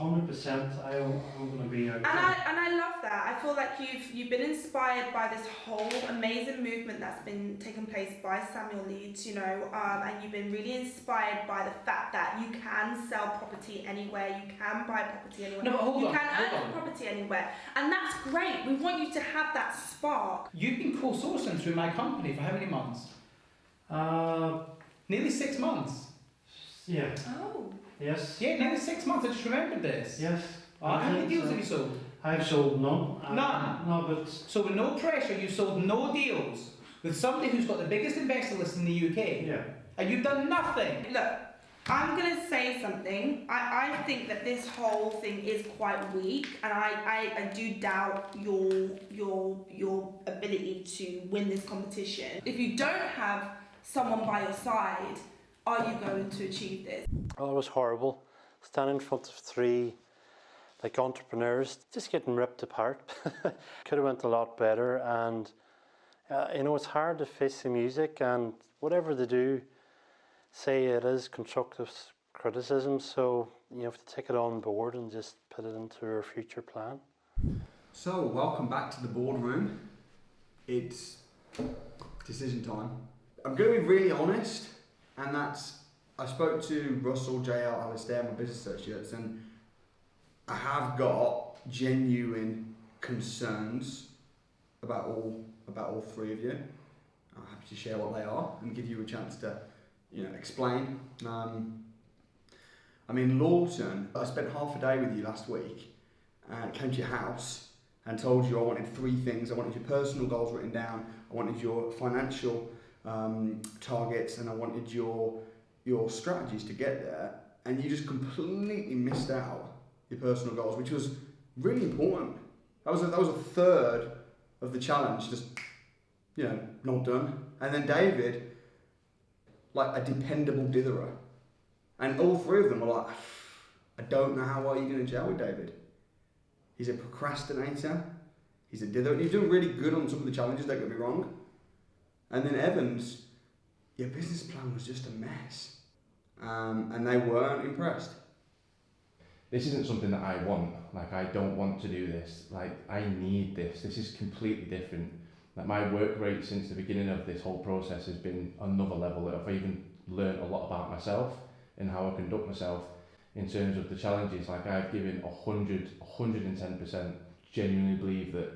I'm going to be out. And I love that. I feel like you've been inspired by this whole amazing movement that's been taking place by Samuel Leeds, and you've been really inspired by the fact that you can sell property anywhere, you can buy property anywhere, no, but hold you on, can earn property anywhere, and that's great. We want you to have that spark. You've been co-sourcing through my company for how many months? Nearly 6 months. Yeah. Oh. Yes. Yeah, nearly 6 months. I just remembered this. Yes. How many deals have you sold? I've sold none. None? No, but... So with no pressure, you've sold no deals with somebody who's got the biggest investor list in the UK. Yeah. And you've done nothing. Look, I'm going to say something. I think that this whole thing is quite weak, and I do doubt your ability to win this competition. If you don't have someone by your side, are you going to achieve this? Oh, it was horrible. Standing in front of 3 entrepreneurs, just getting ripped apart. Could have went a lot better, and it's hard to face the music, and whatever they do, say it is constructive criticism, so you have to take it on board and just put it into our future plan. So, welcome back to the boardroom. It's decision time. I'm going to be really honest, and that's, I spoke to Russell, JL, Alistair, my business associates, and I have got genuine concerns about all 3 of you. I'm happy to share what they are and give you a chance to explain. Lawton, I spent half a day with you last week and came to your house and told you I wanted 3 things. I wanted your personal goals written down, I wanted your financial targets, and I wanted your strategies to get there, and you just completely missed out your personal goals, which was really important. That was a third of the challenge, just not done. And then David, like a dependable ditherer, and all 3 of them were like, I don't know how well you're going to gel with David. He's a procrastinator, he's a ditherer. You're doing really good on some of the challenges, don't get me wrong. And then Evans, your business plan was just a mess. And they weren't impressed. this isn't something that I want. Like, I don't want to do this. Like, I need this. This is completely different. Like, my work rate since the beginning of this whole process has been another level. I've even learned a lot about myself and how I conduct myself in terms of the challenges. Like, I've given 110%, genuinely believe that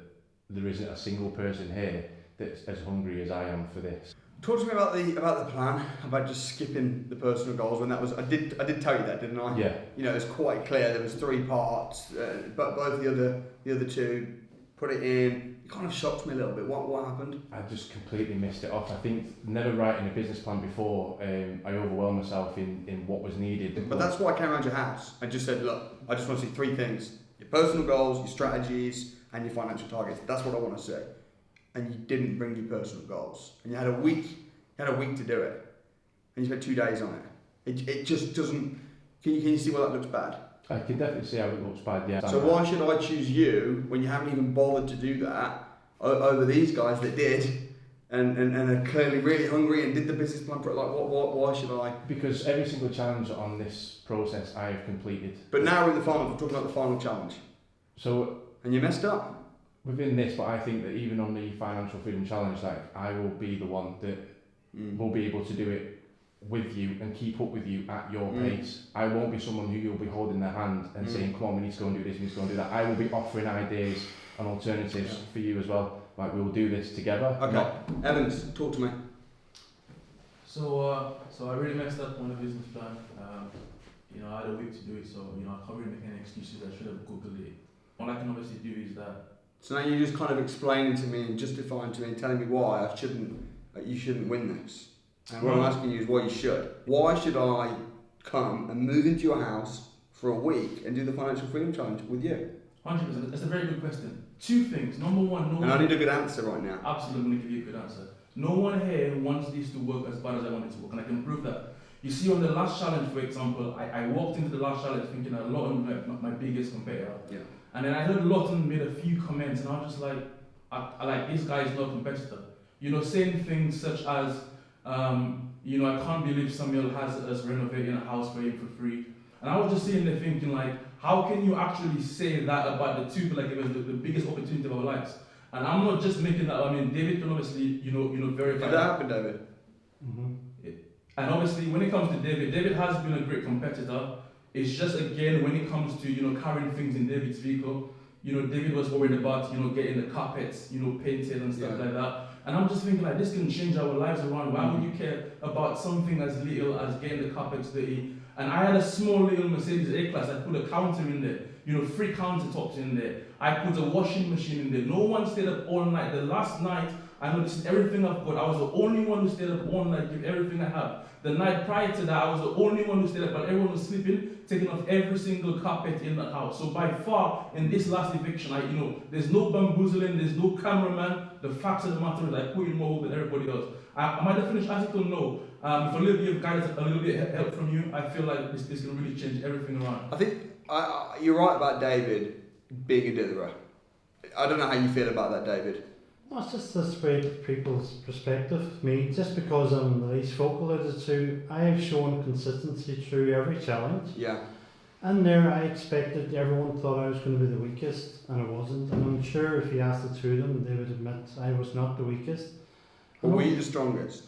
there isn't a single person here that's as hungry as I am for this. Talk to me about the plan, about just skipping the personal goals. When that was, I did tell you that, didn't I? Yeah. You know, it's quite clear there was 3 parts, but both the other 2, put it in. It kind of shocked me a little bit. What happened? I just completely missed it off. I think never writing a business plan before, I overwhelmed myself in what was needed. But that's why I came around your house. I just said, look, I just want to see 3 things: your personal goals, your strategies, and your financial targets. That's what I want to see. And you didn't bring your personal goals, and you had a week. You had a week to do it, and you spent 2 days on it. It just doesn't. Can you see why that looks bad? I can definitely see how it looks bad. Yeah. So why should I choose you when you haven't even bothered to do that over these guys that did, and are clearly really hungry and did the business plan for it? Like why should I? Because every single challenge on this process I have completed. But now we're in the final. We're talking about the final challenge. So. And you messed up. Within this, but I think that even on the Financial Freedom Challenge, like, I will be the one that will be able to do it with you and keep up with you at your pace. I won't be someone who you'll be holding their hand and saying, come on, we need to go and do this, we need to go and do that. I will be offering ideas and alternatives for you as well. Like, we will do this together. Okay. Evans, talk to me. So I really messed up on the business plan. I had a week to do it, so I can't really make any excuses. I should have Googled it. All I can obviously do is that. So now you're just kind of explaining to me and justifying to me and telling me why you shouldn't win this. And what I'm asking you is why you should. Why should I come and move into your house for a week and do the Financial Freedom Challenge with you? 100%. That's a very good question. 2 things. Number one, I need a good answer right now. Absolutely, I'm going to give you a good answer. No one here wants this to work as bad as I want it to work, and I can prove that. You see, on the last challenge, for example, I walked into the last challenge thinking that Lawton was my biggest competitor. Yeah. And then I heard Lawton made a few comments, and I was just like, I like, this guy is not a competitor. Saying things such as, I can't believe Samuel has us renovating a house for him for free. And I was just sitting there thinking, like, how can you actually say that about the 2 people? Like, it was the biggest opportunity of our lives. And I'm not just making that. I mean, David can obviously, verify. Did that happen, David? Mm-hmm. And obviously, when it comes to David has been a great competitor. It's just, again, when it comes to, carrying things in David's vehicle, David was worried about, getting the carpets, painted and stuff like that. And I'm just thinking, like, this can change our lives around. Why would you care about something as little as getting the carpets dirty? And I had a small little Mercedes A-Class. I put a counter in there, 3 countertops in there. I put a washing machine in there. No one stayed up all night. The last night, I know this is everything I've got. I was the only one who stayed up all night, give everything I have. The night prior to that, I was the only one who stayed up, but everyone was sleeping, taking off every single carpet in the house. So by far, in this last eviction, there's no bamboozling, there's no cameraman. The facts of the matter is I put in more than everybody else. Am I the finished article? No. With a little bit of guidance, a little bit of help from you, I feel like this can really change everything around. I think you're right about David being a ditherer. I don't know how you feel about that, David. No, it's just this way people's perspective. Me, just because I'm the least vocal of the 2, I have shown consistency through every challenge. Yeah. And there I expected, everyone thought I was going to be the weakest, and I wasn't. And I'm sure if you asked the 2 of them, they would admit I was not the weakest. But were you the strongest?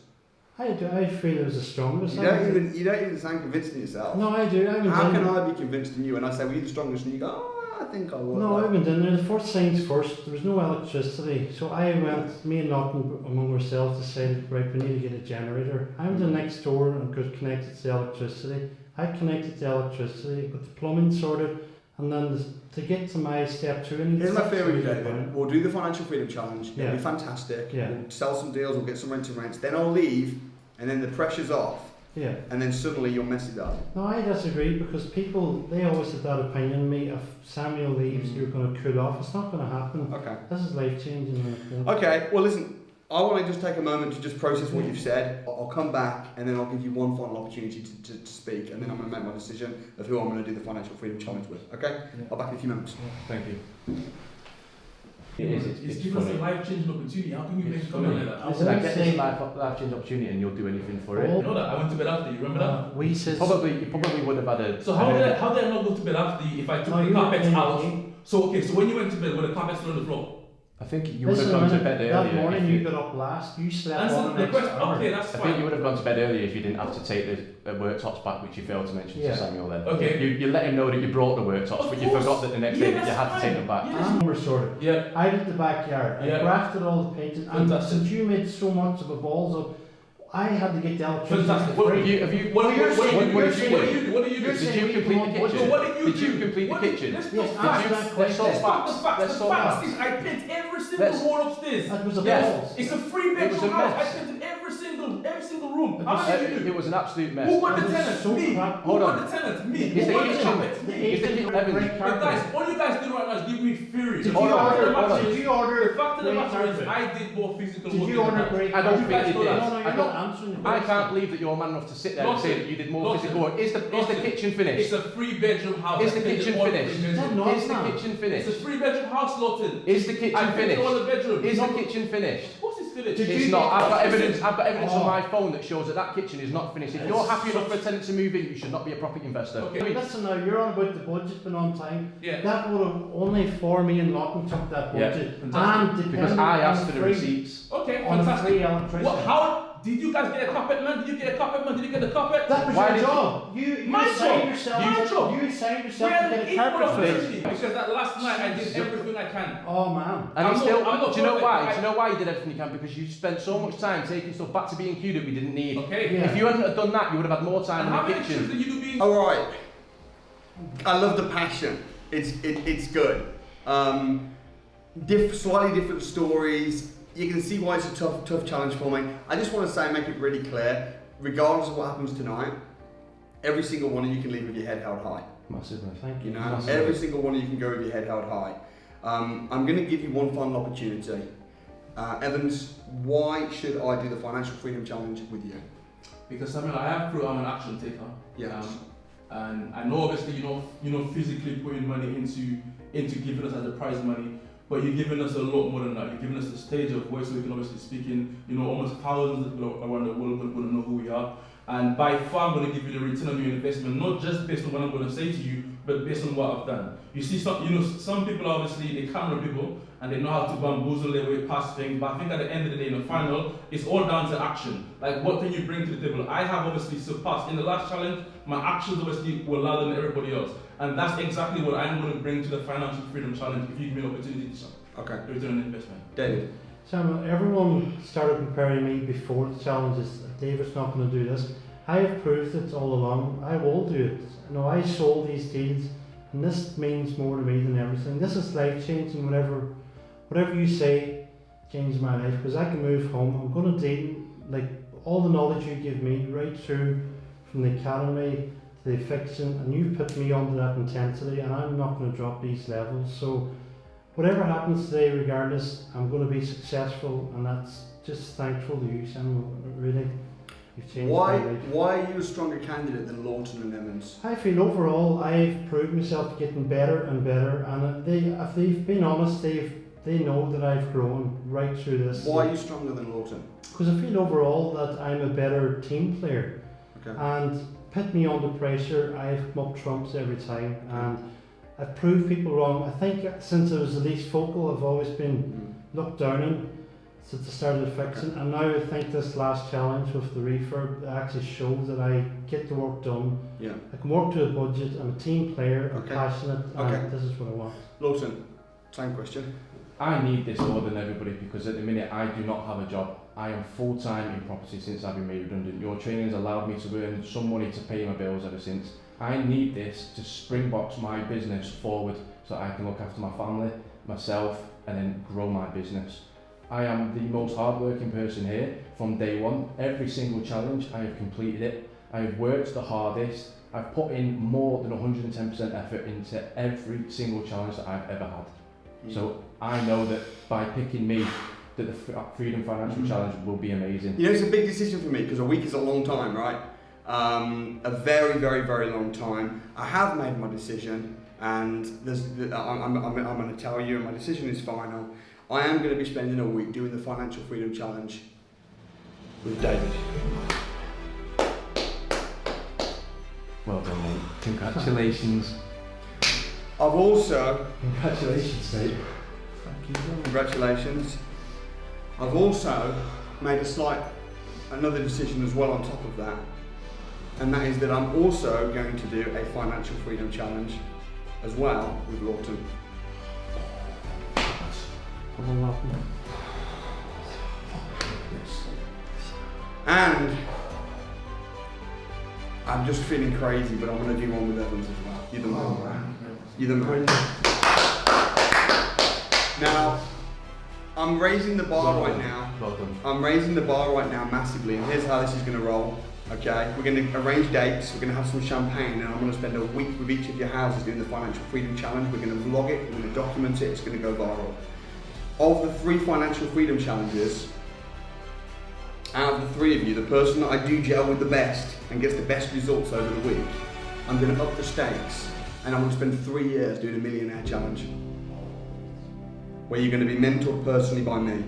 I feel I was the strongest. You don't even sound convinced in yourself. No, I do. How can I be convinced in you? And I say, were you the strongest? And you go, oh, I think I was. No, I went in there. The first things first, there was no electricity. So I went, me and Lawton among ourselves decided, right, we need to get a generator. I went to next door and got connected to the electricity. I connected to the electricity, got the plumbing sorted, and then to get to my step 2. Here's my theory, David. We'll do the Financial Freedom Challenge. Yeah. It'll be fantastic. Yeah. We'll sell some deals, we'll get some rent-to-rents. Then I'll leave, and then the pressure's off. Yeah. And then suddenly you'll mess it up. No, I disagree, because people, they always have that opinion of me. If Samuel leaves, you're going to cool off. It's not going to happen. Okay. This is life-changing. Okay, well listen, I want to just take a moment to just process what you've said. I'll come back and then I'll give you one final opportunity to speak, and then I'm going to make my decision of who I'm going to do the Financial Freedom Challenge with. Okay? Yeah. I'll back in a few moments. Yeah. Thank you. It is. It's given us a life-changing opportunity. How can you make a comment like that? Listen, I get this life-changing opportunity, and you'll do anything for it. You know that I went to bed after you. Remember that? You probably would have had a. So how did I not go to bed after you if I took the carpet out? So when you went to bed, were the carpets still on the floor? I think you would have gone to bed earlier. That morning you got up last, you slept on the next hour. Okay, that's fine. I think you would have gone to bed earlier if you didn't have to take the worktops back, which you failed to mention to Samuel then. Okay. You let him know that you brought the worktops, but you forgot that the next day that you had to take them back. I'm restored. Yeah. I did the backyard. I grafted all the painted, and since you made so much of a balls up, I had to get the electricity. Fantastic. For free. What do you do? Did you complete the kitchen? What did you do? Did you complete the kitchen? Let's talk facts. The facts is I painted every single wall upstairs. That was a balls. It's a 3-bedroom house. I painted every single room. How many did you do? It was an absolute mess. Who got the tenant? Me. Hold on. Who got the tenant? Me. Is the Who got kitchen? the Is the kitchen? Evans. But guys, all you guys do right now is give me fury. Did you order? The fact of the matter is, I did more physical work. Did you order great? I don't think you did. I can't believe that you're man enough to sit there and say that you did more physical work. Is the kitchen finished? It's a 3-bedroom house. Is the kitchen finished? Is the kitchen finished? It's a 3-bedroom house, Lawton. Is the kitchen finished? All the bedrooms. Is the kitchen finished? Of course it's finished. It's not. I've got evidence on my phone that shows that kitchen is not finished. If you're happy enough for a tenant to move in, you should not be a property investor. Okay. Listen now, you're on about the budget being on time. Yeah. That would have only for me and Lawton took that budget. And because I asked for the receipts. Okay, on fantastic. free electricity. How did you guys get a carpet, man? Did you get a carpet, man? Did you get the carpet? That was your job. You signed yourself. You signed yourself to get a carpet. Because that last night I did everything I can. Oh man. And do you know why? Do you know why you did everything you can? Because you spent so much time taking stuff back to B&Q that we didn't need. Okay. If you hadn't have done that, you would have had more time in the kitchen. Did you do All right. I love the passion. It's good. Slightly different stories. You can see why it's a tough challenge for me. I just want to say, make it really clear, regardless of what happens tonight, every single one of you can leave with your head held high. Massively, thank you. You know, every single one of you can go with your head held high. I'm going to give you one final opportunity. Evans, why should I do the Financial Freedom Challenge with you? Because I'm an action taker. Yeah. And I know obviously you're not physically putting money into giving us as a prize money, but you're giving us a lot more than that. You're giving us the stage of voice so we can obviously speak in, almost thousands of people around the world going to know who we are. And by far I'm going to give you the return on your investment, not just based on what I'm going to say to you, but based on what I've done. You see, some people obviously, they camera people, and they know how to bamboozle their way past things, but I think at the end of the day, in the final, it's all down to action. Like, what can you bring to the table? I have obviously surpassed. In the last challenge, my actions obviously were louder than everybody else. And that's exactly what I'm going to bring to the Financial Freedom Challenge if you give me an opportunity to return on investment. David. Samuel, everyone started comparing me before the challenges. David's not going to do this. I have proved it all along. I will do it. I sold these deals, and this means more to me than everything. This is life changing. Whatever you say changes my life, because I can move home. I'm going to deal like all the knowledge you give me right through from the academy to the Eviction, and you've put me under that intensity, and I'm not going to drop these levels. So whatever happens today, regardless, I'm going to be successful, and that's just thankful to you, Samuel. Really, you've changed my life. Why are you a stronger candidate than Lawton and Evans? I feel overall I've proved myself getting better and better, and if they've been honest, they know that I've grown right through this. Why are you stronger than Lawton? Because I feel overall that I'm a better team player. Okay. And put me under pressure, I've come up trumps every time, and I've proved people wrong. I think since I was the least vocal, I've always been looked down on since the start of the Eviction, and now I think this last challenge with the refurb actually shows that I get the work done. Yeah. I can work to a budget, I'm a team player, I'm passionate, and this is what I want. Lawton, same question. I need this more than everybody because at the minute I do not have a job. I am full-time in property since I've been made redundant. Your training has allowed me to earn some money to pay my bills ever since. I need this to springbox my business forward so I can look after my family, myself, and then grow my business. I am the most hard-working person here from day one. Every single challenge, I have completed it. I have worked the hardest. I've put in more than 110% effort into every single challenge that I've ever had. So I know that by picking me, that the Freedom Financial Challenge will be amazing. It's a big decision for me because a week is a long time, right? A very, very, very long time. I have made my decision, and I'm going to tell you, my decision is final. I am going to be spending a week doing the Financial Freedom Challenge with David. Well done, mate. Congratulations. I've also... Congratulations, mate. Congratulations. I've also made another decision as well on top of that, and that is that I'm also going to do a Financial Freedom Challenge as well with Lawton. And I'm just feeling crazy, but I'm going to do one with Evans as well. You're the man. You're the man. Now, I'm raising the bar right now. I'm raising the bar right now massively, and here's how this is going to roll. Okay, we're going to arrange dates, we're going to have some champagne, and I'm going to spend a week with each of your houses doing the Financial Freedom Challenge. We're going to vlog it, we're going to document it, it's going to go viral. Of the 3 Financial Freedom Challenges, out of the 3 of you, the person that I do gel with the best and gets the best results over the week, I'm going to up the stakes, and I'm going to spend 3 years doing a Millionaire Challenge, where you're going to be mentored personally by me,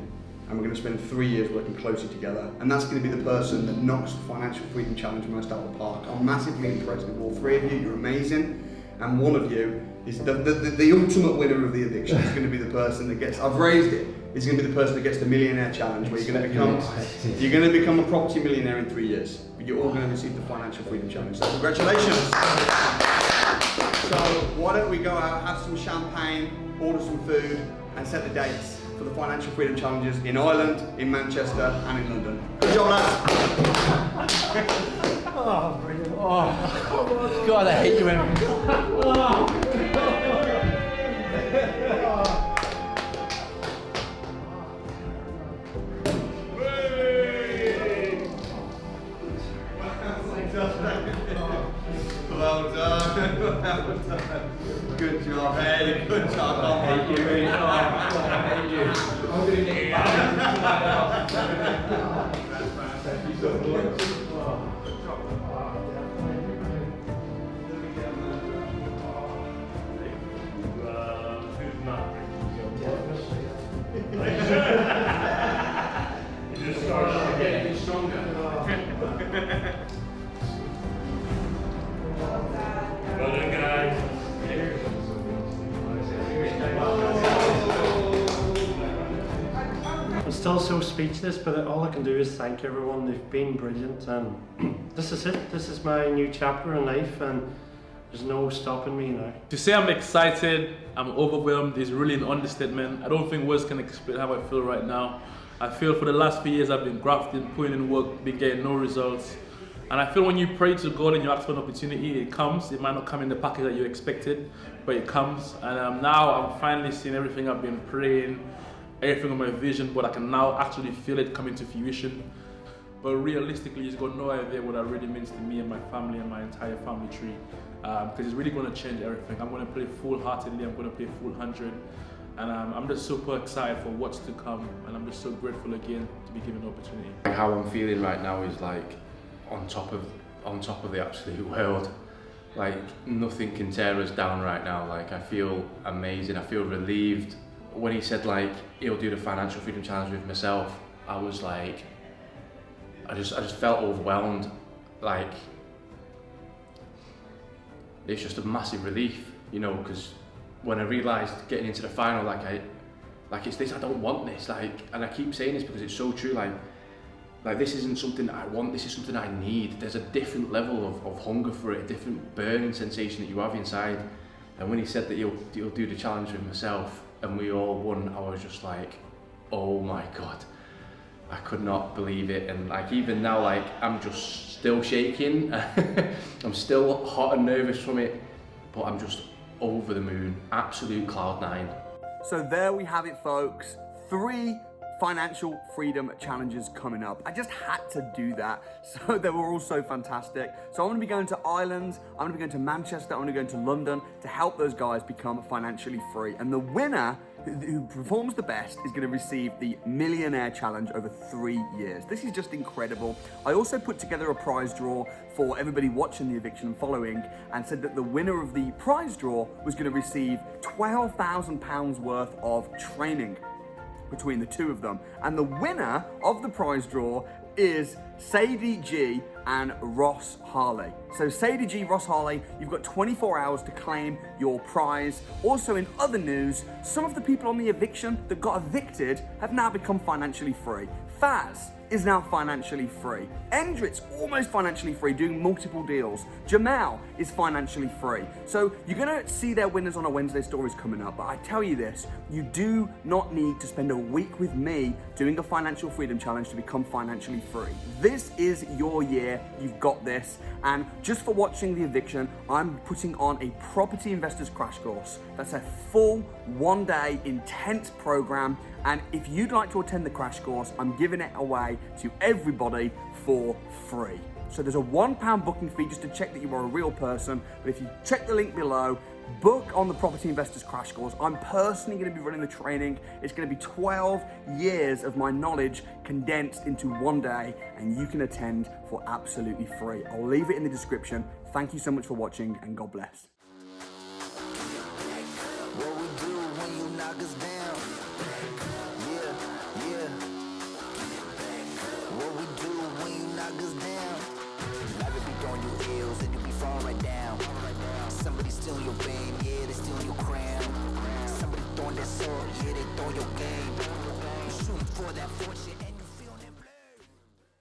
and we're going to spend 3 years working closely together. And that's going to be the person that knocks the Financial Freedom Challenge most out of the park. I'm massively impressed with all 3 of you. You're amazing, and one of you is the ultimate winner of the eviction. It's going to be the person that gets. I've raised it. It's going to be the person that gets the Millionaire Challenge, where you're going to become a property millionaire in 3 years. But you're all going to receive the Financial Freedom Challenge. So congratulations. So why don't we go out, have some champagne, order some food, and set the dates for the Financial Freedom Challenges in Ireland, in Manchester, and in London. Good job, lads. Oh, brilliant. Oh, God, I hate you, Evan. Well done. Well done. Good job, hey. Good job. I hate you. I hate you. I'm going to get you back. Thank you so much. You just start getting stronger. Well done, guys. I'm still so speechless, but all I can do is thank everyone. They've been brilliant, and this is it. This is my new chapter in life, and there's no stopping me now. To say I'm excited, I'm overwhelmed is really an understatement. I don't think words can explain how I feel right now. I feel for the last few years I've been grafting, putting in work, been getting no results. And I feel when you pray to God and you ask for an opportunity, it comes. It might not come in the package that you expected, but it comes. And now I'm finally seeing everything I've been praying, everything on my vision, but I can now actually feel it coming to fruition. But realistically, you've got no idea what that really means to me and my family and my entire family tree. Because it's really going to change everything. I'm going to play full-heartedly, I'm going to play full 100. And I'm just super excited for what's to come. And I'm just so grateful again to be given the opportunity. How I'm feeling right now is like on top of the absolute world. Like nothing can tear us down right now. Like I feel amazing, I feel relieved. When he said like he'll do the Financial Freedom Challenge with myself, I was like, I just felt overwhelmed. Like it's just a massive relief, you know, because when I realised getting into the final, like it's this, I don't want this, like, and I keep saying this because it's so true, like this isn't something that I want, this is something I need. There's a different level of hunger for it, a different burning sensation that you have inside. And when he said that he'll do the challenge with myself and we all won, I was just like, oh my God. I could not believe it, and like even now, like I'm just still shaking. I'm still hot and nervous from it, but I'm just over the moon, absolute cloud 9. So there we have it, folks. 3 Financial Freedom Challenges coming up. I just had to do that. So they were all so fantastic. So I'm going to be going to Ireland, I'm going to be going to Manchester, I'm going to go into London to help those guys become financially free. And the winner who performs the best is going to receive the Millionaire Challenge over 3 years. This is just incredible. I also put together a prize draw for everybody watching the eviction and following, and said that the winner of the prize draw was going to receive £12,000 worth of training between the two of them. And the winner of the prize draw is Sadie G and Ross Harley. So Sadie G, Ross Harley, you've got 24 hours to claim your prize. Also in other news, some of the people on the eviction that got evicted have now become financially free. Faz is now financially free. Endrit's almost financially free, doing multiple deals. Jamal is financially free. So you're gonna see their winners on our Wednesday stories coming up, but I tell you this, you do not need to spend a week with me doing a financial freedom challenge to become financially free. This is your year, you've got this, and just for watching the eviction, I'm putting on a property investors crash course. That's a full 1-day intense program, and if you'd like to attend the crash course, I'm giving it away to everybody for free. So there's a £1 booking fee just to check that you are a real person, but if you check the link below, book on the Property Investors Crash Course. I'm personally going to be running the training. It's going to be 12 years of my knowledge condensed into 1 day, and you can attend for absolutely free. I'll leave it in the description. Thank you so much for watching, and God bless. What we do when you knock us down? Yeah. What we do when you knock us down? Life will be throwing you ills and you be falling right down. Somebody stealing your fame, yeah, they stealing your crown. Somebody throwing that sword, yeah, they throw your game. You shooting for that fortune.